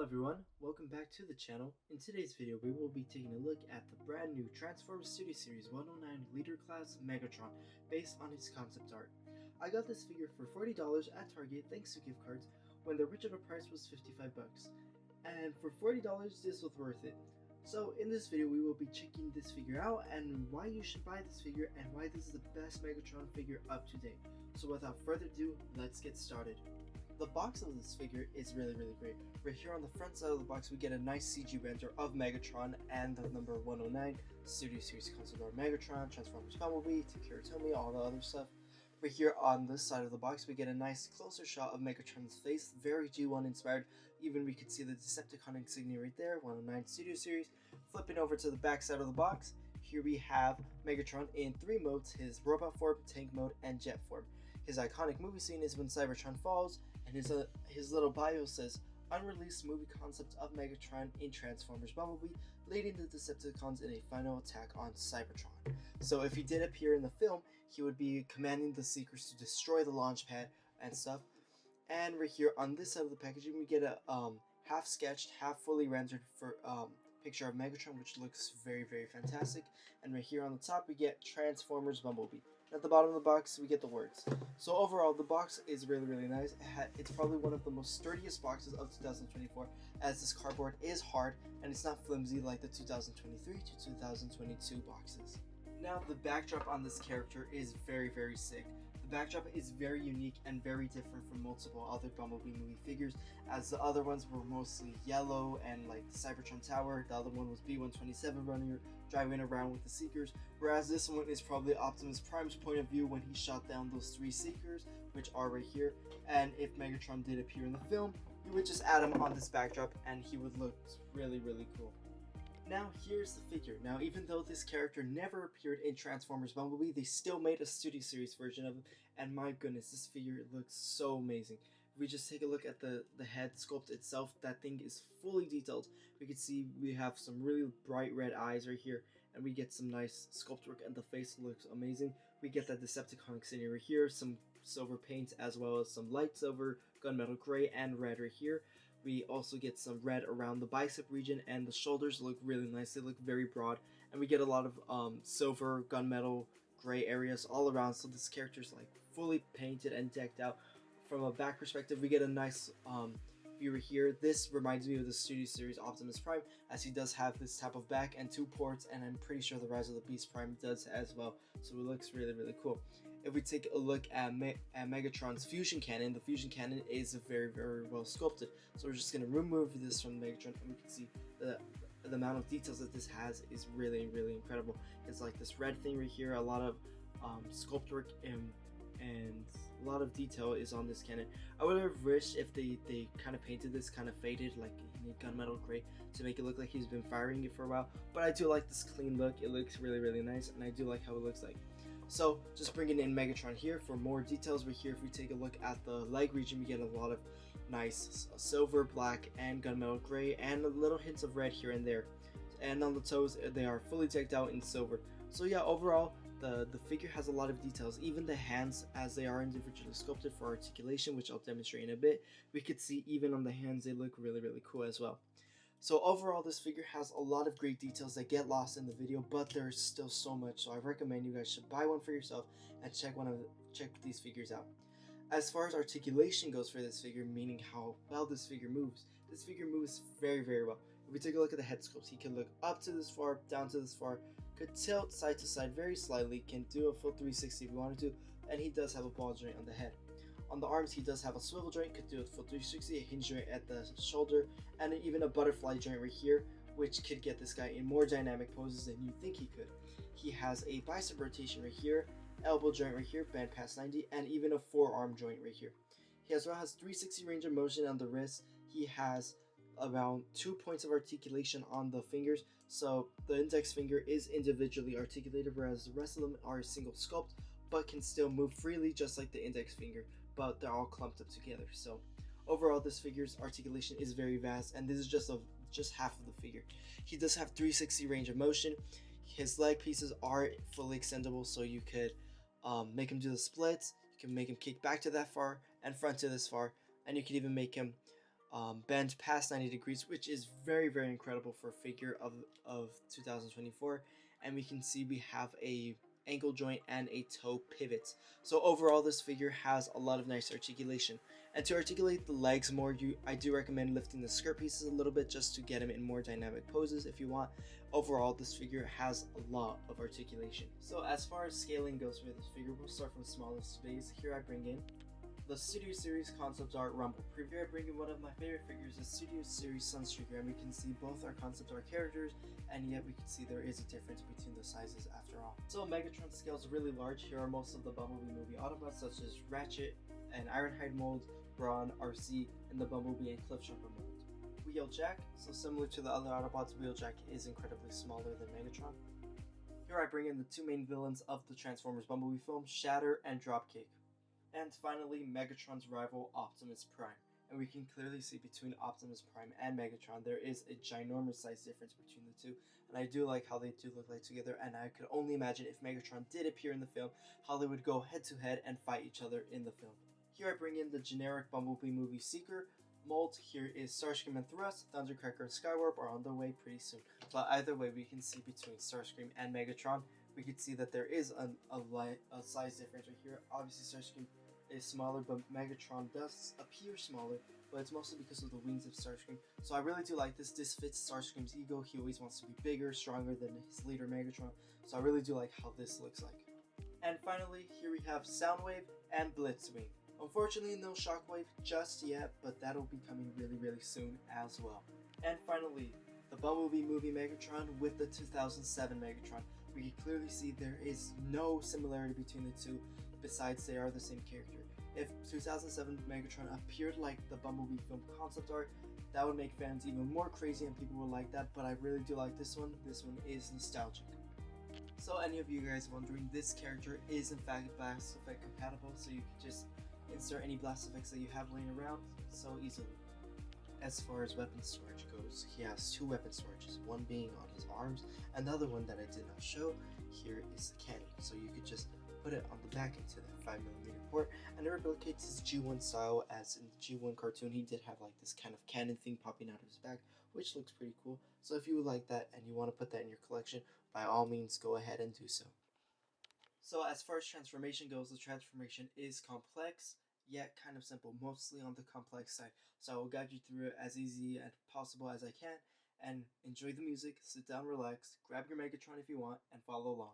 Hello everyone, welcome back to the channel. In today's video we will be taking a look at the brand new Transformers Studio Series 109 Leader Class Megatron based on his concept art. I got this figure for $40 at Target thanks to gift cards when the original price was $55. And for $40 this was worth it. So in this video we will be checking this figure out and why you should buy this figure and why this is the best Megatron figure up to date. So without further ado, let's get started. The box of this figure is really great. Right here on the front side of the box we get a nice CG render of Megatron and the number 109 Studio Series concept art Megatron, Transformers Bumblebee, Takara, all the other stuff. Right here on this side of the box we get a nice closer shot of Megatron's face, very G1 inspired. Even we could see the Decepticon insignia right there, 109 Studio Series. Flipping over to the back side of the box, here we have Megatron in 3 modes, his robot form, tank mode, and jet form. His iconic movie scene is when Cybertron falls, and his little bio says, unreleased movie concept of Megatron in Transformers Bumblebee, leading the Decepticons in a final attack on Cybertron. So if he did appear in the film, he would be commanding the Seekers to destroy the launch pad and stuff. And right here on this side of the packaging, we get a half sketched, half fully rendered for picture of Megatron, which looks very fantastic. And right here on the top, we get Transformers Bumblebee. At the bottom of the box, we get the words. So overall, the box is really nice. It's probably one of the most sturdiest boxes of 2024, as this cardboard is hard and it's not flimsy like the 2023 to 2022 boxes. Now, the backdrop on this character is very sick. The backdrop is very unique and very different from multiple other Bumblebee movie figures, as the other ones were mostly yellow and like the Cybertron Tower. The other one was B-127 driving around with the Seekers, whereas this one is probably Optimus Prime's point of view when he shot down those 3 Seekers, which are right here. And if Megatron did appear in the film, you would just add him on this backdrop and he would look really cool. Now here's the figure. Now even though this character never appeared in Transformers Bumblebee, they still made a Studio Series version of him, and my goodness, this figure looks so amazing. If we just take a look at the head sculpt itself, that thing is fully detailed. We can see we have some really bright red eyes right here, and we get some nice sculpt work, and the face looks amazing. We get that Decepticon insignia right here, some silver paint as well as some light silver, gunmetal gray, and red right here. We also get some red around the bicep region, and the shoulders look really nice. They look very broad, and we get a lot of silver, gunmetal, gray areas all around, so this character is like fully painted and decked out. From a back perspective, we get a nice view here. This reminds me of the Studio Series Optimus Prime, as he does have this type of back and 2 ports, and I'm pretty sure the Rise of the Beast Prime does as well, so it looks really cool. If we take a look at Megatron's fusion cannon, the fusion cannon is very well sculpted. So we're just going to remove this from Megatron, and we can see the amount of details that this has is really incredible. It's like this red thing right here, a lot of sculpt work and a lot of detail is on this cannon. I would have wished if they kind of painted this kind of faded, like in gunmetal gray, to make it look like he's been firing it for a while. But I do like this clean look. It looks really nice, and I do like how it looks like. So just bringing in Megatron here for more details. Right here, if we take a look at the leg region, we get a lot of nice silver, black, and gunmetal gray, and little hints of red here and there. And on the toes, they are fully decked out in silver. So yeah, overall, the figure has a lot of details. Even the hands, as they are individually sculpted for articulation, which I'll demonstrate in a bit, we could see even on the hands they look really cool as well. So overall, this figure has a lot of great details that get lost in the video, but there's still so much, so I recommend you guys should buy one for yourself and check these figures out. As far as articulation goes for this figure, meaning how well this figure moves very well. If we take a look at the head sculpt, he can look up to this far, down to this far, could tilt side to side very slightly, can do a full 360 if you wanted to, and he does have a ball joint on the head. On the arms, he does have a swivel joint, could do a full 360, a hinge joint at the shoulder, and even a butterfly joint right here, which could get this guy in more dynamic poses than you think he could. He has a bicep rotation right here, elbow joint right here, band past 90, and even a forearm joint right here. He as well has 360 range of motion on the wrist. He has around 2 points of articulation on the fingers, so the index finger is individually articulated, whereas the rest of them are a single sculpt, but can still move freely just like the index finger, but they're all clumped up together. So overall, this figure's articulation is very vast, and this is just half of the figure. He does have 360 range of motion. His leg pieces are fully extendable, so you could make him do the splits, you can make him kick back to that far and front to this far, and you can even make him bend past 90 degrees, which is very incredible for a figure of 2024. And we can see we have a ankle joint and a toe pivot. So overall, this figure has a lot of nice articulation. And to articulate the legs more, I do recommend lifting the skirt pieces a little bit just to get him in more dynamic poses if you want. Overall, this figure has a lot of articulation. So as far as scaling goes for this figure, we'll start from smallest to biggest. Here I bring in the Studio Series concept art Rumble. Preview, I bring in one of my favorite figures, the Studio Series Sunstreaker, and we can see both our concept art characters, and yet we can see there is a difference between the sizes after all. So Megatron scales really large. Here are most of the Bumblebee movie Autobots, such as Ratchet and Ironhide mold, Brawn, RC, and the Bumblebee and Cliffjumper mold. Wheeljack, so similar to the other Autobots, Wheeljack is incredibly smaller than Megatron. Here I bring in the two main villains of the Transformers Bumblebee film, Shatter and Dropkick. And finally, Megatron's rival, Optimus Prime. And we can clearly see between Optimus Prime and Megatron, there is a ginormous size difference between the two. And I do like how they do look like together, and I could only imagine if Megatron did appear in the film, how they would go head to head and fight each other in the film. Here I bring in the generic Bumblebee movie Seeker mold. Here is Starscream and Thrust, Thundercracker and Skywarp are on their way pretty soon. But either way, we can see between Starscream and Megatron, we can see that there is a size difference right here. Obviously Starscream is smaller, but Megatron does appear smaller, but it's mostly because of the wings of Starscream. So I really do like this. This fits Starscream's ego. He always wants to be bigger, stronger than his leader Megatron. So I really do like how this looks like. And finally, here we have Soundwave and Blitzwing. Unfortunately, no Shockwave just yet, but that'll be coming really soon as well. And finally, the Bumblebee movie Megatron with the 2007 Megatron. We can clearly see there is no similarity between the two, besides they are the same character. If 2007 Megatron appeared like the Bumblebee film concept art, that would make fans even more crazy and people would like that, but I really do like this one. This one is nostalgic. So any of you guys wondering, this character is in fact Blast Effect compatible, so you can just insert any blast effects that you have laying around so easily. As far as weapon storage goes, he has two weapon storages, one being on his arms, and the other one that I did not show here is the cannon. So you could just put it on the back into that 5mm port, and it replicates his G1 style, as in the G1 cartoon he did have like this kind of cannon thing popping out of his back, which looks pretty cool. So if you would like that and you want to put that in your collection, by all means go ahead and do so. So as far as transformation goes, the transformation is complex, yet kind of simple, mostly on the complex side. So I will guide you through it as easy and possible as I can, and enjoy the music, sit down, relax, grab your Megatron if you want, and follow along.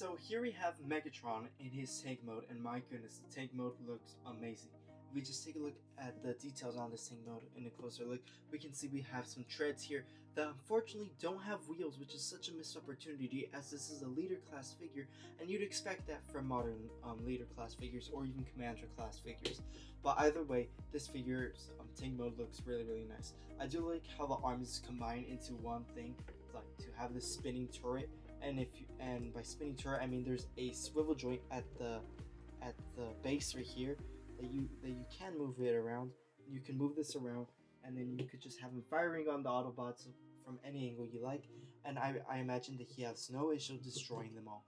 So here we have Megatron in his tank mode, and my goodness, the tank mode looks amazing. If we just take a look at the details on this tank mode in a closer look, we can see we have some treads here that unfortunately don't have wheels, which is such a missed opportunity as this is a leader class figure, and you'd expect that from modern leader class figures or even commander class figures. But either way, this figure's tank mode looks really nice. I do like how the arms combine into one thing, like to have this spinning turret. And by spinning turret, I mean there's a swivel joint at the base right here that you can move it around. You can move this around, and then you could just have him firing on the Autobots from any angle you like. And I imagine that he has no issue destroying them all.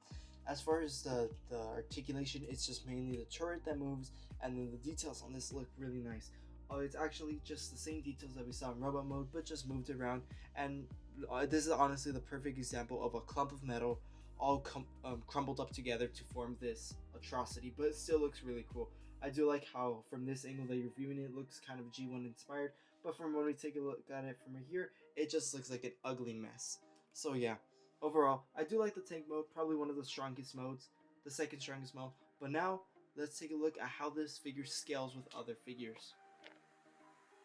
As far as the articulation, it's just mainly the turret that moves, and then the details on this look really nice. It's actually just the same details that we saw in robot mode, but just moved around. And this is honestly the perfect example of a clump of metal all crumbled up together to form this atrocity, but it still looks really cool. I do like how from this angle that you're viewing it looks kind of G1 inspired, but from when we take a look at it from here, it just looks like an ugly mess. So yeah, overall, I do like the tank mode, probably one of the strongest modes, the second strongest mode. But now, let's take a look at how this figure scales with other figures.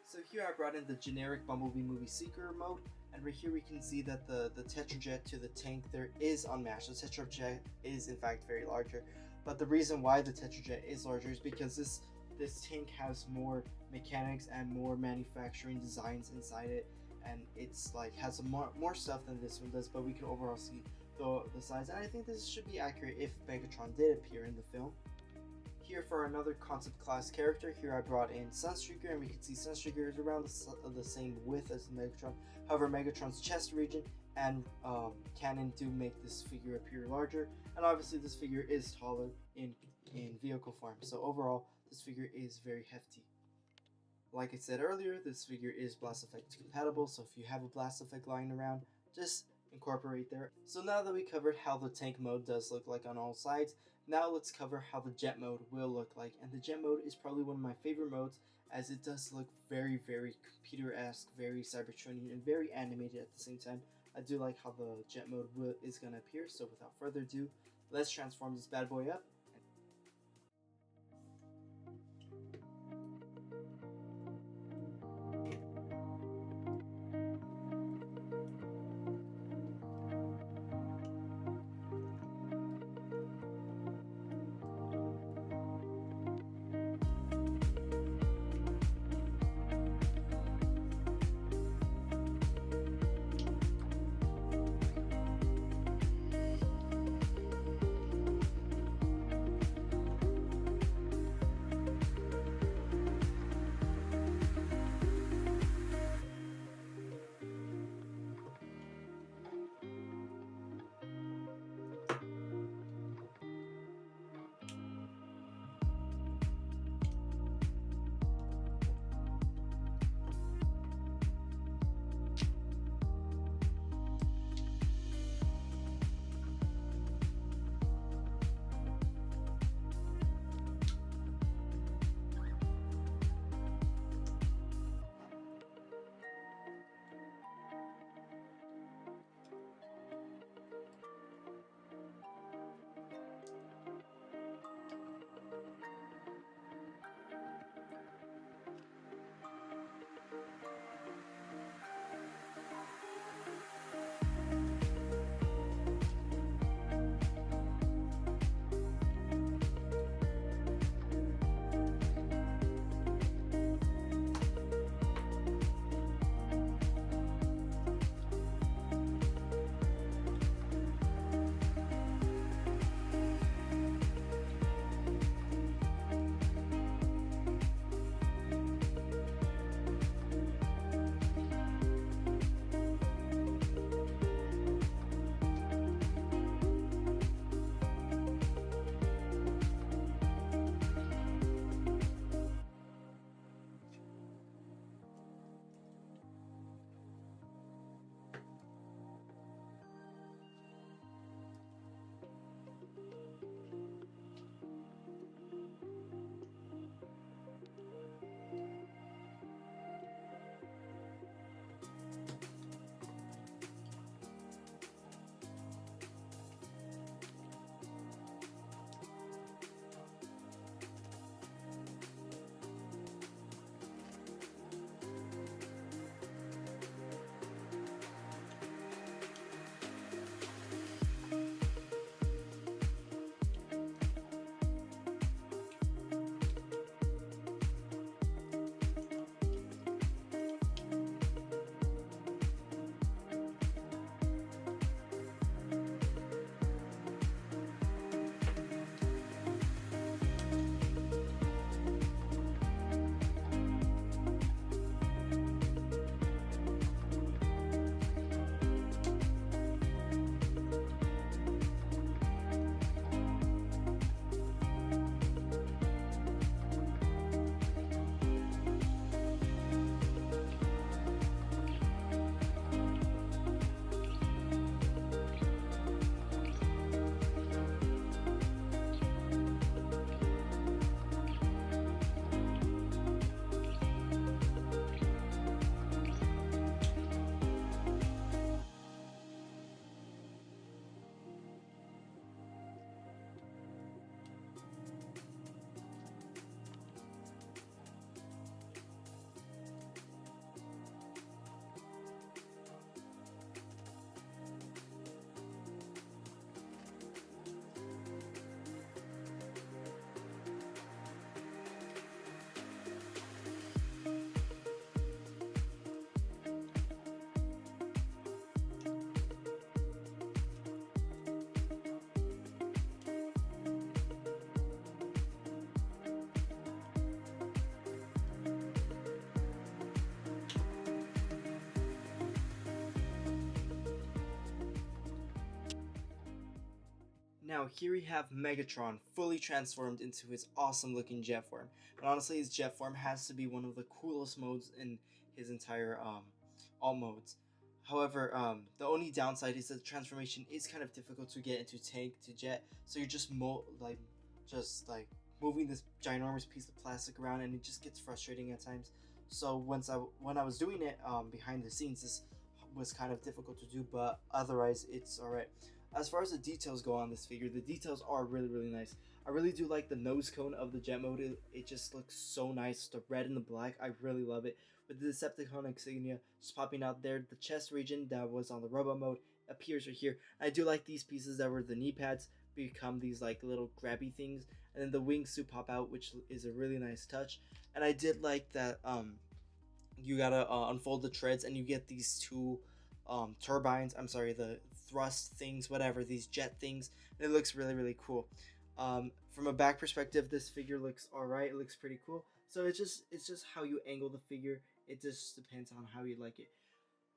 So here I brought in the generic Bumblebee Movie Seeker mode, and right here we can see that the Tetrajet to the tank there is unmatched. The Tetrajet is in fact very larger, but the reason why the Tetrajet is larger is because this tank has more mechanics and more manufacturing designs inside it, and it's like has more stuff than this one does, but we can overall see the size, and I think this should be accurate if Megatron did appear in the film. Here for another concept class character, here I brought in Sunstreaker, and we can see Sunstreaker is around the same width as Megatron. However, Megatron's chest region and cannon do make this figure appear larger, and obviously this figure is taller in vehicle form, so overall this figure is very hefty. Like I said earlier, this figure is Blast Effect compatible, so if you have a Blast Effect lying around, just incorporate there. So now that we covered how the tank mode does look like on all sides, now let's cover how the jet mode will look like. And the jet mode is probably one of my favorite modes, as it does look very computer-esque, very Cybertronian, and very animated at the same time. I do like how the jet mode is going to appear, so without further ado, let's transform this bad boy up. now here we have Megatron fully transformed into his awesome looking jet form. And honestly, his jet form has to be one of the coolest modes in his entire all modes. However, the only downside is that the transformation is kind of difficult to get into tank to jet, so you're just moving this ginormous piece of plastic around, and it just gets frustrating at times. So when I was doing it behind the scenes, this was kind of difficult to do, but otherwise it's alright. As far as the details go on this figure, the details are really nice. I really do like the nose cone of the jet mode. It just looks so nice. The red and the black, I really love it. With the Decepticon insignia just popping out there, the chest region that was on the Robo mode appears right here. I do like these pieces that were the knee pads become these like little grabby things, and then the wingsuit pop out, which is a really nice touch. And I did like that you gotta unfold the treads and you get these two turbines, I'm sorry, the thrust things, whatever, these jet things, and it looks really cool. From a back perspective, this figure looks alright. It looks pretty cool. So it's just how you angle the figure. It just depends on how you like it.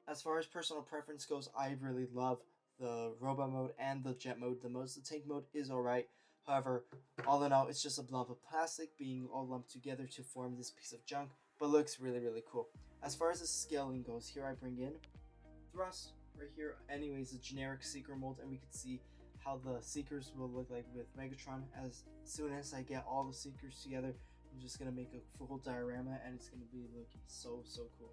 As far as personal preference goes, I really love the Robo mode and the jet mode the most. The tank mode is alright. However, all in all, it's just a blob of plastic being all lumped together to form this piece of junk, but looks really cool. As far as the scaling goes, here I bring in thrust right here. Anyways, a generic Seeker mold, and we can see how the Seekers will look like with Megatron. As soon as I get all the Seekers together, I'm just gonna make a full diorama, and it's gonna be looking so cool.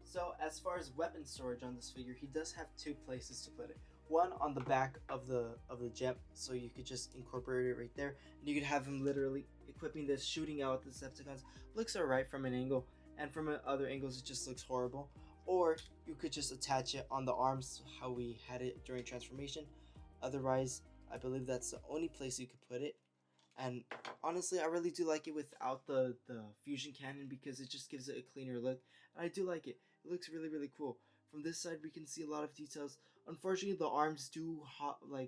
So as far as weapon storage on this figure, he does have two places to put it. One on the back of the jet, so you could just incorporate it right there, and you could have him literally equipping this, shooting out the Decepticons. Looks alright from an angle, and from other angles it just looks horrible. Or you could just attach it on the arms, how we had it during transformation. Otherwise, I believe that's the only place you could put it. And honestly, I really do like it without the fusion cannon, because it just gives it a cleaner look. And I do like it. It looks really cool. From this side, we can see a lot of details. Unfortunately, the arms do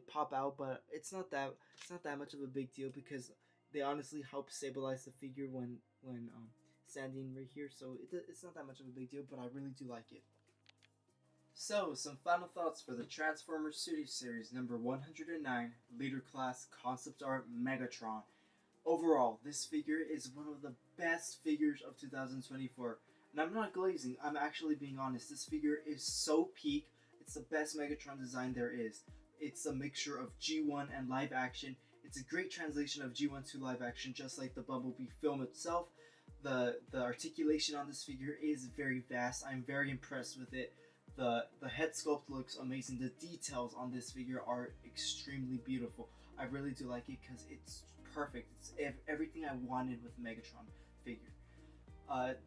pop out, but it's not that much of a big deal, because they honestly help stabilize the figure when standing right here. So it's not that much of a big deal, but I really do like it. So, some final thoughts for the Transformers Studio Series number 109, Leader Class Concept Art Megatron. Overall, this figure is one of the best figures of 2024. And I'm not glazing, I'm actually being honest. This figure is so peak. It's the best Megatron design there is. It's a mixture of G1 and live action. It's a great translation of G1 to live action, just like the Bumblebee film itself. The articulation on this figure is very vast. I'm very impressed with it. The head sculpt looks amazing. The details on this figure are extremely beautiful. I really do like it because it's perfect. It's everything I wanted with a Megatron figure.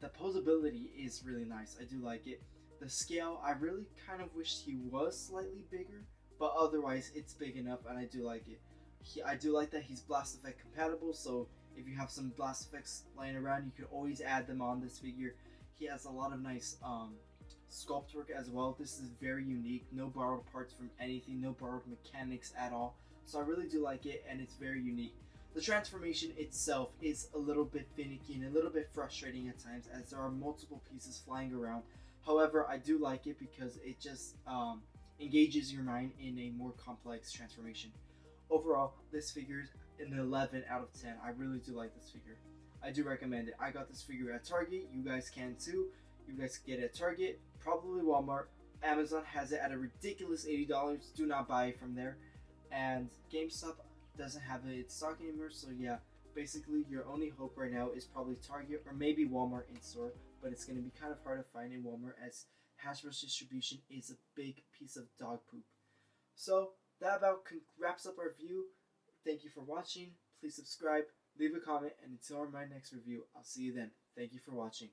The posability is really nice. I do like it. The scale, I really kind of wished he was slightly bigger, but otherwise it's big enough, and I do like it. I do like that he's Blast Effect compatible, so if you have some Blast Effects lying around, you can always add them on this figure. He has a lot of nice sculpt work as well. This is very unique. No borrowed parts from anything, no borrowed mechanics at all. So I really do like it, and it's very unique. The transformation itself is a little bit finicky and a little bit frustrating at times, as there are multiple pieces flying around. However, I do like it because it just engages your mind in a more complex transformation. Overall, this figure is an 11 out of 10. I really do like this figure. I do recommend it. I got this figure at Target. You guys can too. You guys can get it at Target, probably Walmart. Amazon has it at a ridiculous $80. Do not buy it from there. And GameStop doesn't have it in stock anymore, so yeah, basically your only hope right now is probably Target or maybe Walmart in store, but it's going to be kind of hard to find in Walmart, as Hasbro's distribution is a big piece of dog poop. So that about wraps up our review. Thank you for watching. Please subscribe, leave a comment, and until my next review, I'll see you then. Thank you for watching.